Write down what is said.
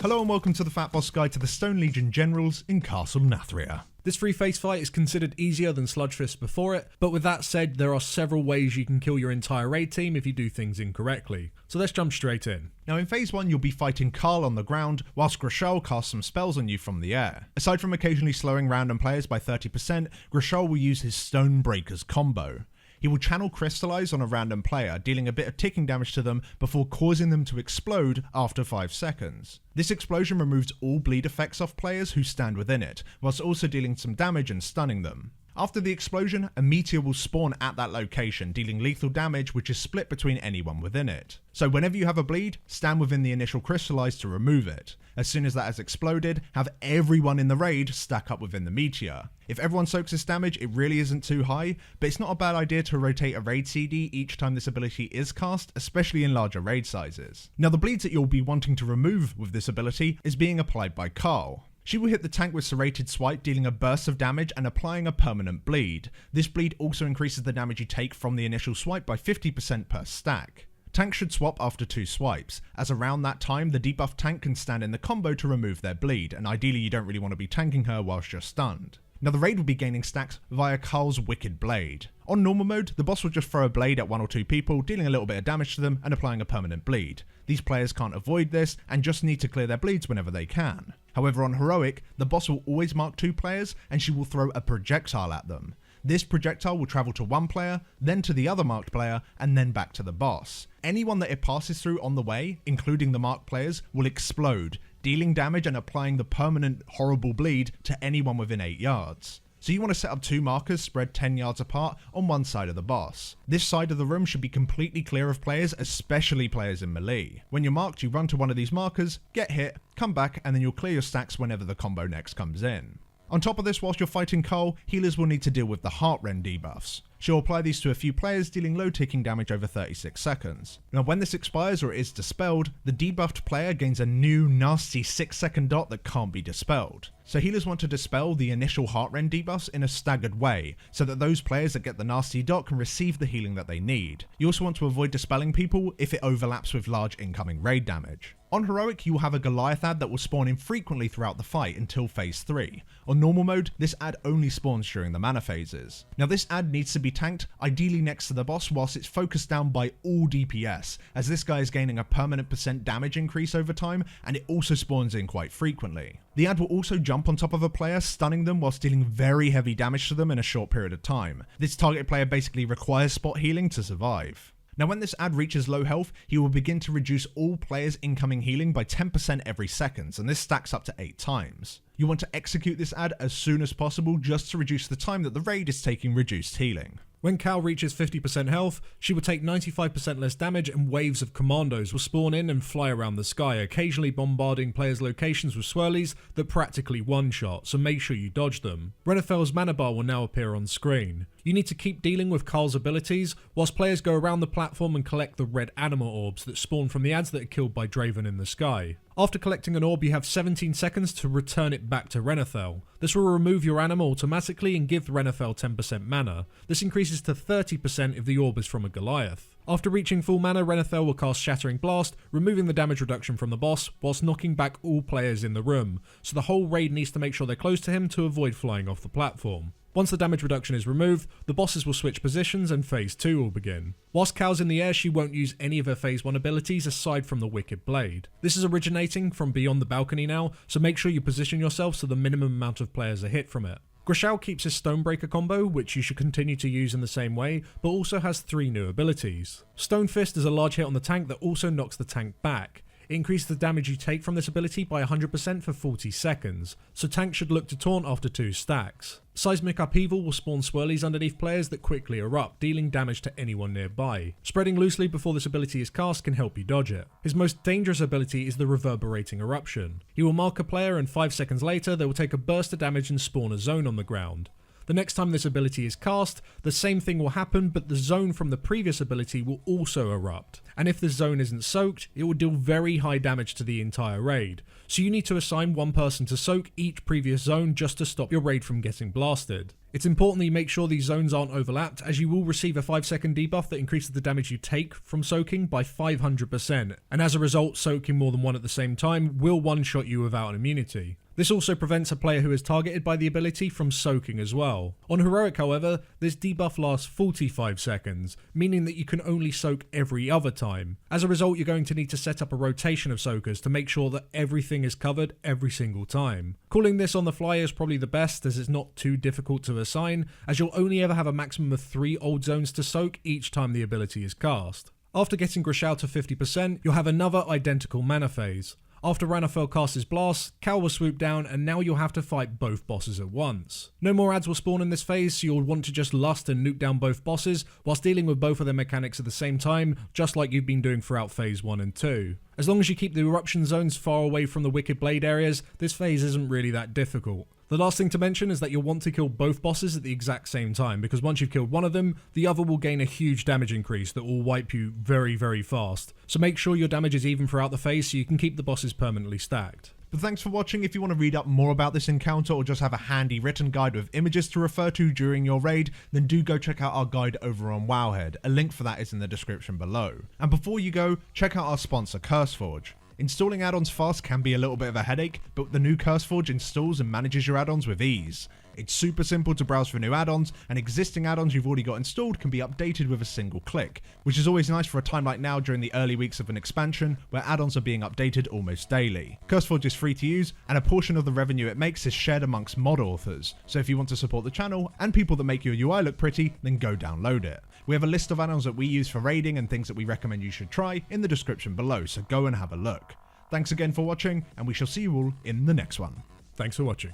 Hello and welcome to the FATBOSS guide to the Stone Legion Generals in Castle Nathria. This free face fight is considered easier than Sludge Fist before it, but with that said, there are several ways you can kill your entire raid team if you do things incorrectly. So let's jump straight in. Now in phase 1 you'll be fighting Kaal on the ground, whilst Grashaal casts some spells on you from the air. Aside from occasionally slowing random players by 30%, Grashaal will use his Stone Breakers combo. He will channel Crystallize on a random player, dealing a bit of ticking damage to them before causing them to explode after 5 seconds. This explosion removes all bleed effects off players who stand within it, whilst also dealing some damage and stunning them. After the explosion, a meteor will spawn at that location, dealing lethal damage which is split between anyone within it. So whenever you have a bleed, stand within the initial Crystallize to remove it. As soon as that has exploded, have everyone in the raid stack up within the meteor. If everyone soaks this damage, it really isn't too high, but it's not a bad idea to rotate a raid CD each time this ability is cast, especially in larger raid sizes. Now the bleeds that you'll be wanting to remove with this ability is being applied by Kaal. She will hit the tank with Serrated Swipe, dealing a burst of damage and applying a permanent bleed. This bleed also increases the damage you take from the initial swipe by 50% per stack. Tanks should swap after 2 swipes, as around that time the debuffed tank can stand in the combo to remove their bleed, and ideally you don't really want to be tanking her whilst you're stunned. Now the raid will be gaining stacks via Kaal's Wicked Blade. On normal mode, the boss will just throw a blade at 1 or 2 people, dealing a little bit of damage to them and applying a permanent bleed. These players can't avoid this and just need to clear their bleeds whenever they can. However, on Heroic, the boss will always mark 2 players and she will throw a projectile at them. This projectile will travel to 1 player, then to the other marked player, and then back to the boss. Anyone that it passes through on the way, including the marked players, will explode, dealing damage and applying the permanent horrible bleed to anyone within 8 yards. So you want to set up 2 markers spread 10 yards apart on one side of the boss. This side of the room should be completely clear of players, especially players in melee. When you're marked, you run to one of these markers, get hit, come back, and then you'll clear your stacks whenever the combo next comes in. On top of this, whilst you're fighting Kaal, healers will need to deal with the Heartrend debuffs. She'll apply these to a few players, dealing low ticking damage over 36 seconds. Now when this expires or is dispelled, the debuffed player gains a new nasty 6-second dot that can't be dispelled. So healers want to dispel the initial Heartrend debuffs in a staggered way, so that those players that get the nasty dot can receive the healing that they need. You also want to avoid dispelling people if it overlaps with large incoming raid damage. On Heroic, you will have a Goliath Add that will spawn infrequently throughout the fight until phase 3. On normal mode, this add only spawns during the mana phases. Now this add needs to be tanked, ideally next to the boss, whilst it's focused down by all DPS, as this guy is gaining a permanent % damage increase over time, and it also spawns in quite frequently. The add will also jump on top of a player, stunning them whilst dealing very heavy damage to them in a short period of time. This target player basically requires spot healing to survive. Now when this add reaches low health, he will begin to reduce all players' incoming healing by 10% every second, and this stacks up to 8 times. You want to execute this add as soon as possible just to reduce the time that the raid is taking reduced healing. When Kaal reaches 50% health, she will take 95% less damage and waves of commandos will spawn in and fly around the sky, occasionally bombarding players' locations with swirlies that practically one-shot, so make sure you dodge them. Renethel's mana bar will now appear on screen. You need to keep dealing with Kaal's abilities, whilst players go around the platform and collect the red animal orbs that spawn from the adds that are killed by Draven in the sky. After collecting an orb, you have 17 seconds to return it back to Renethel. This will remove your animal automatically and give Renethel 10% mana. This increases to 30% if the orb is from a Goliath. After reaching full mana, Renethel will cast Shattering Blast, removing the damage reduction from the boss, whilst knocking back all players in the room, so the whole raid needs to make sure they're close to him to avoid flying off the platform. Once the damage reduction is removed, the bosses will switch positions and phase 2 will begin. Whilst Kaal's in the air, she won't use any of her phase 1 abilities aside from the Wicked Blade. This is originating from beyond the balcony now, so make sure you position yourself so the minimum amount of players are hit from it. Grashaal keeps his Stonebreaker combo, which you should continue to use in the same way, but also has 3 new abilities. Stone Fist is a large hit on the tank that also knocks the tank back. It increases the damage you take from this ability by 100% for 40 seconds, so tanks should look to taunt after 2 stacks. Seismic Upheaval will spawn swirlies underneath players that quickly erupt, dealing damage to anyone nearby. Spreading loosely before this ability is cast can help you dodge it. His most dangerous ability is the Reverberating Eruption. He will mark a player and 5 seconds later they will take a burst of damage and spawn a zone on the ground. The next time this ability is cast, the same thing will happen, but the zone from the previous ability will also erupt. And if the zone isn't soaked, it will deal very high damage to the entire raid. So you need to assign one person to soak each previous zone just to stop your raid from getting blasted. It's important that you make sure these zones aren't overlapped, as you will receive a 5-second debuff that increases the damage you take from soaking by 500%, and as a result, soaking more than one at the same time will one-shot you without an immunity. This also prevents a player who is targeted by the ability from soaking as well. On Heroic, however, this debuff lasts 45 seconds, meaning that you can only soak every other time. As a result, you're going to need to set up a rotation of soakers to make sure that everything is covered every single time. Calling this on the fly is probably the best, as it's not too difficult to assign, as you'll only ever have a maximum of 3 old zones to soak each time the ability is cast. After getting Grashaal to 50%, you'll have another identical mana phase. After Ranafel casts his blast, Kaal will swoop down, and now you'll have to fight both bosses at once. No more adds will spawn in this phase, so you'll want to just lust and nuke down both bosses, whilst dealing with both of their mechanics at the same time, just like you've been doing throughout phase 1 and 2. As long as you keep the eruption zones far away from the Wicked Blade areas, this phase isn't really that difficult. The last thing to mention is that you'll want to kill both bosses at the exact same time, because once you've killed one of them, the other will gain a huge damage increase that will wipe you very, very fast. So make sure your damage is even throughout the phase so you can keep the bosses permanently stacked. But thanks for watching. If you want to read up more about this encounter or just have a handy written guide with images to refer to during your raid, then do go check out our guide over on Wowhead. A link for that is in the description below. And before you go, check out our sponsor CurseForge. Installing add-ons fast can be a little bit of a headache, but the new CurseForge installs and manages your add-ons with ease. It's super simple to browse for new add-ons, and existing add-ons you've already got installed can be updated with a single click, which is always nice for a time like now during the early weeks of an expansion where add-ons are being updated almost daily. CurseForge is free to use, and a portion of the revenue it makes is shared amongst mod authors, so if you want to support the channel and people that make your UI look pretty, then go download it. We have a list of add-ons that we use for raiding and things that we recommend you should try in the description below, so go and have a look. Thanks again for watching, and we shall see you all in the next one. Thanks for watching.